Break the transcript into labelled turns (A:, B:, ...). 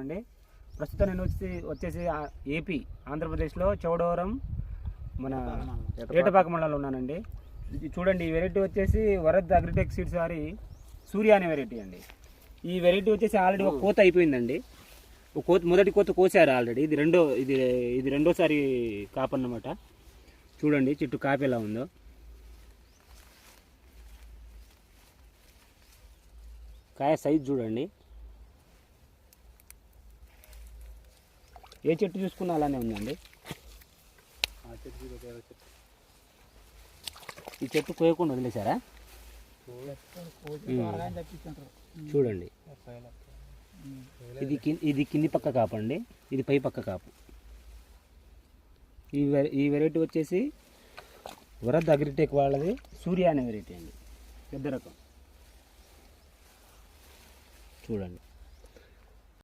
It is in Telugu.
A: అండి ప్రస్తుతం నేను వచ్చేసి ఏపీ ఆంధ్రప్రదేశ్లో చౌడవరం మన ఏటపాక మండలంలో ఉన్నానండి. చూడండి, ఈ వెరైటీ వచ్చేసి వరద్ అగ్రిటెక్ సీడ్స్ వారి సూర్య అనే వెరైటీ అండి. ఈ వెరైటీ వచ్చేసి ఆల్రెడీ ఒక కోత అయిపోయిందండి. ఒక కోత మొదటి కోత కోసారు ఆల్రెడీ. ఇది రెండోసారి కాపు అన్నమాట. చూడండి చెట్టు కాపు ఎలా ఉందో. కాయ సైజ్ చూడండి. ఏ చెట్టు చూసుకున్నా అలానే ఉందండి. ఈ చెట్టు కోయకుండా వదిలేశారా? చూడండి, ఇది కింది పక్క కాపు అండి, ఇది పై పక్క కాపు. ఈ వెరైటీ వచ్చేసి వరద్ అగ్రిటెక్ వాళ్ళది సూర్య అనే వెరైటీ అండి, పెద్ద రకం. చూడండి.